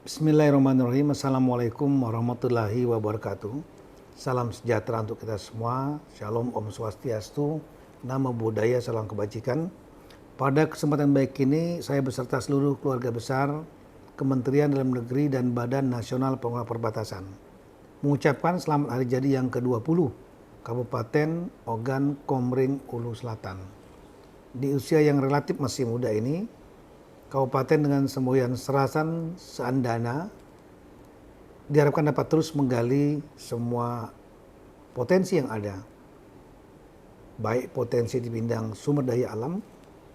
Bismillahirrahmanirrahim. Assalamualaikum warahmatullahi wabarakatuh. Salam sejahtera untuk kita semua. Shalom, Om Swastiastu, Namo Buddhaya, salam kebajikan. Pada kesempatan baik ini, saya beserta seluruh keluarga besar Kementerian Dalam Negeri dan Badan Nasional Pengelola Perbatasan mengucapkan selamat hari jadi yang ke-20 Kabupaten Ogan Komering Ulu Selatan. Di usia yang relatif masih muda ini, Kabupaten dengan semboyan Serasan Seandana diharapkan dapat terus menggali semua potensi yang ada, baik potensi di bidang sumber daya alam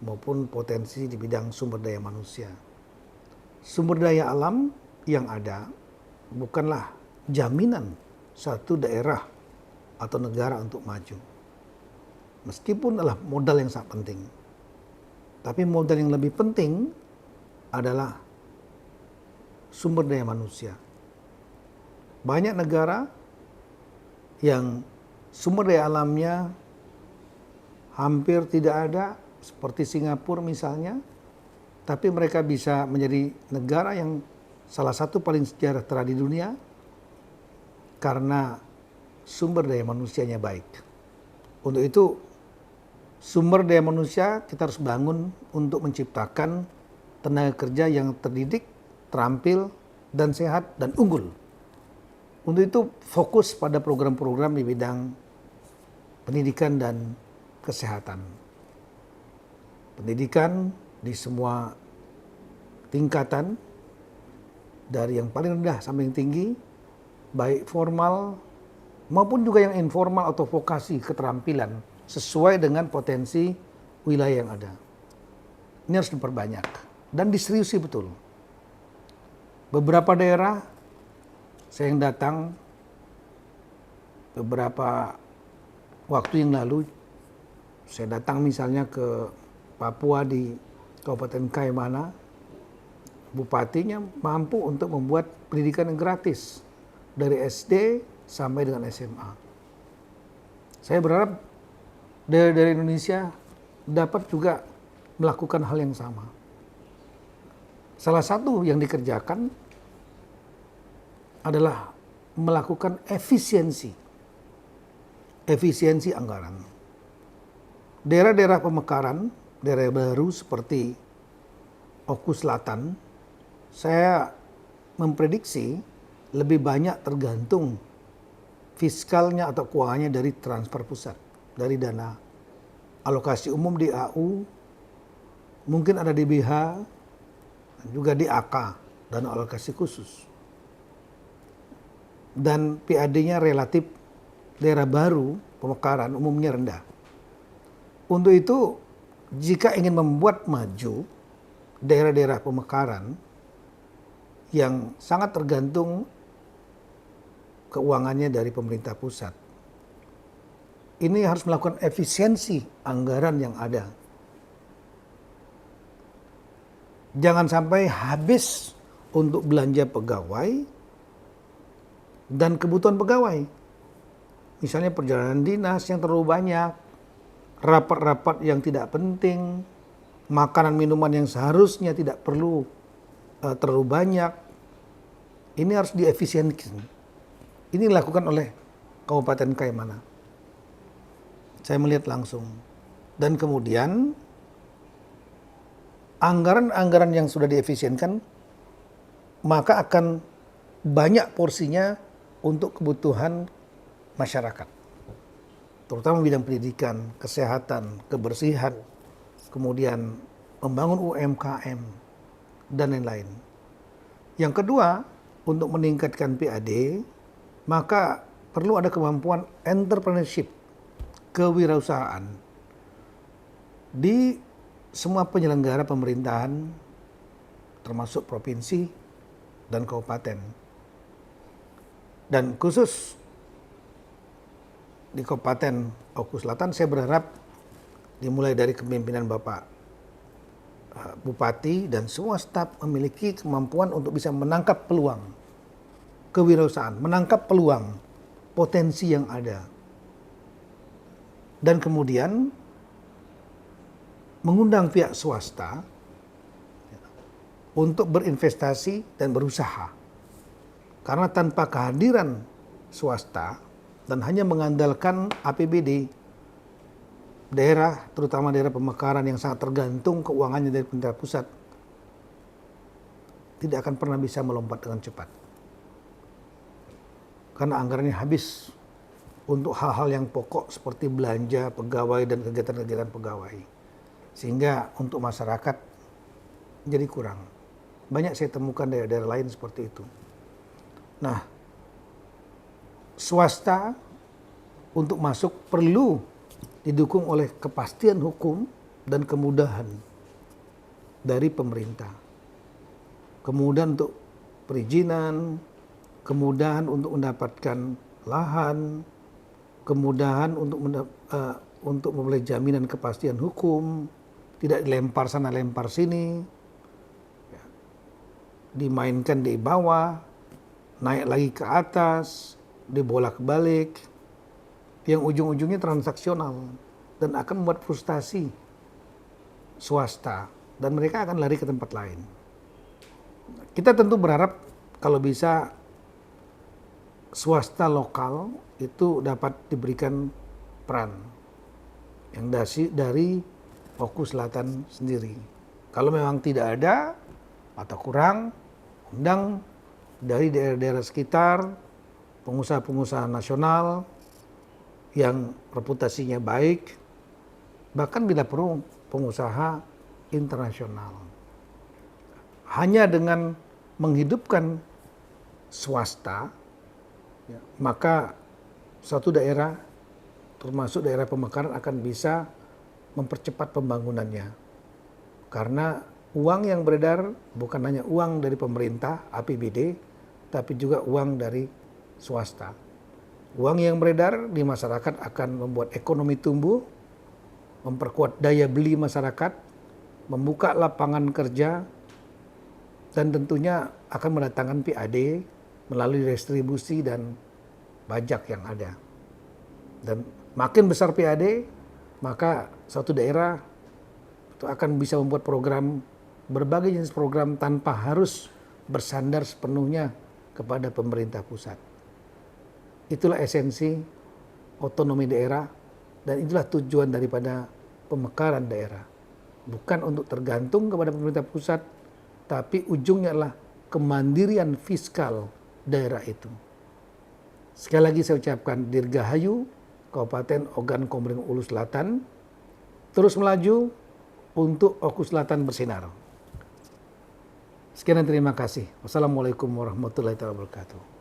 maupun potensi di bidang sumber daya manusia. Sumber daya alam yang ada bukanlah jaminan satu daerah atau negara untuk maju, meskipun adalah modal yang sangat penting. Tapi modal yang lebih penting adalah sumber daya manusia. Banyak negara yang sumber daya alamnya hampir tidak ada, seperti Singapura misalnya, tapi mereka bisa menjadi negara yang salah satu paling sejahtera di dunia karena sumber daya manusianya baik. Untuk itu, sumber daya manusia kita harus bangun untuk menciptakan tenaga kerja yang terdidik, terampil, dan sehat, dan unggul. Untuk itu fokus pada program-program di bidang pendidikan dan kesehatan. Pendidikan di semua tingkatan, dari yang paling rendah sampai yang tinggi, baik formal maupun juga yang informal atau vokasi keterampilan, sesuai dengan potensi wilayah yang ada. Ini harus diperbanyak dan diseriusi betul. Beberapa daerah saya yang datang beberapa waktu yang lalu, saya datang misalnya ke Papua di Kabupaten Kaimana, bupatinya mampu untuk membuat pendidikan yang gratis dari SD sampai dengan SMA. Saya berharap daerah-daerah Indonesia dapat juga melakukan hal yang sama. Salah satu yang dikerjakan adalah melakukan efisiensi anggaran. Daerah-daerah pemekaran, daerah baru seperti Oku Selatan, saya memprediksi lebih banyak tergantung fiskalnya atau keuangannya dari transfer pusat, dari dana alokasi umum di AU, mungkin ada di BH, dan juga di AK, dana alokasi khusus. Dan PAD-nya relatif daerah baru, pemekaran umumnya rendah. Untuk itu, jika ingin membuat maju daerah-daerah pemekaran yang sangat tergantung keuangannya dari pemerintah pusat, ini harus melakukan efisiensi anggaran yang ada. Jangan sampai habis untuk belanja pegawai dan kebutuhan pegawai. Misalnya perjalanan dinas yang terlalu banyak, rapat-rapat yang tidak penting, makanan minuman yang seharusnya tidak perlu terlalu banyak. Ini harus diefisienkan. Ini dilakukan oleh Kabupaten Kaimana. Saya melihat langsung. Dan kemudian anggaran-anggaran yang sudah diefisienkan, maka akan banyak porsinya untuk kebutuhan masyarakat. Terutama bidang pendidikan, kesehatan, kebersihan, kemudian membangun UMKM, dan lain-lain. Yang kedua, untuk meningkatkan PAD, maka perlu ada kemampuan entrepreneurship, kewirausahaan di semua penyelenggara pemerintahan, termasuk provinsi dan kabupaten. Dan khusus di Kabupaten Oku Selatan, saya berharap dimulai dari kepemimpinan Bapak Bupati dan semua staf memiliki kemampuan untuk bisa menangkap peluang kewirausahaan, menangkap peluang potensi yang ada. Dan kemudian mengundang pihak swasta untuk berinvestasi dan berusaha. Karena tanpa kehadiran swasta dan hanya mengandalkan APBD, daerah, terutama daerah pemekaran yang sangat tergantung keuangannya dari pemerintah pusat, tidak akan pernah bisa melompat dengan cepat. Karena anggarannya habis untuk hal-hal yang pokok seperti belanja pegawai dan kegiatan-kegiatan pegawai. Sehingga untuk masyarakat jadi kurang. Banyak saya temukan daerah-daerah lain seperti itu. Nah, swasta untuk masuk perlu didukung oleh kepastian hukum dan kemudahan dari pemerintah. Kemudahan untuk perizinan, kemudahan untuk mendapatkan lahan, kemudahan untuk memulai jaminan kepastian hukum, tidak dilempar sana lempar sini, dimainkan di bawah, naik lagi ke atas, dibolak-balik, yang ujung-ujungnya transaksional dan akan membuat frustasi swasta dan mereka akan lari ke tempat lain. Kita tentu berharap kalau bisa swasta lokal itu dapat diberikan peran yang dari Oku Selatan sendiri. Kalau memang tidak ada atau kurang, undang dari daerah-daerah sekitar, pengusaha-pengusaha nasional yang reputasinya baik, bahkan bila perlu pengusaha internasional. Hanya dengan menghidupkan swasta, maka suatu daerah, termasuk daerah pemekaran, akan bisa mempercepat pembangunannya. Karena uang yang beredar bukan hanya uang dari pemerintah, APBD, tapi juga uang dari swasta. Uang yang beredar di masyarakat akan membuat ekonomi tumbuh, memperkuat daya beli masyarakat, membuka lapangan kerja, dan tentunya akan mendatangkan PAD melalui distribusi dan pajak yang ada. Dan makin besar PAD, maka suatu daerah itu akan bisa membuat program, berbagai jenis program tanpa harus bersandar sepenuhnya kepada pemerintah pusat. Itulah esensi otonomi daerah dan itulah tujuan daripada pemekaran daerah. Bukan untuk tergantung kepada pemerintah pusat, tapi ujungnya adalah kemandirian fiskal daerah itu. Sekali lagi saya ucapkan Dirgahayu, Kabupaten Ogan Komering Ulu Selatan, terus melaju untuk Oku Selatan bersinar. Sekian dan terima kasih. Wassalamualaikum warahmatullahi wabarakatuh.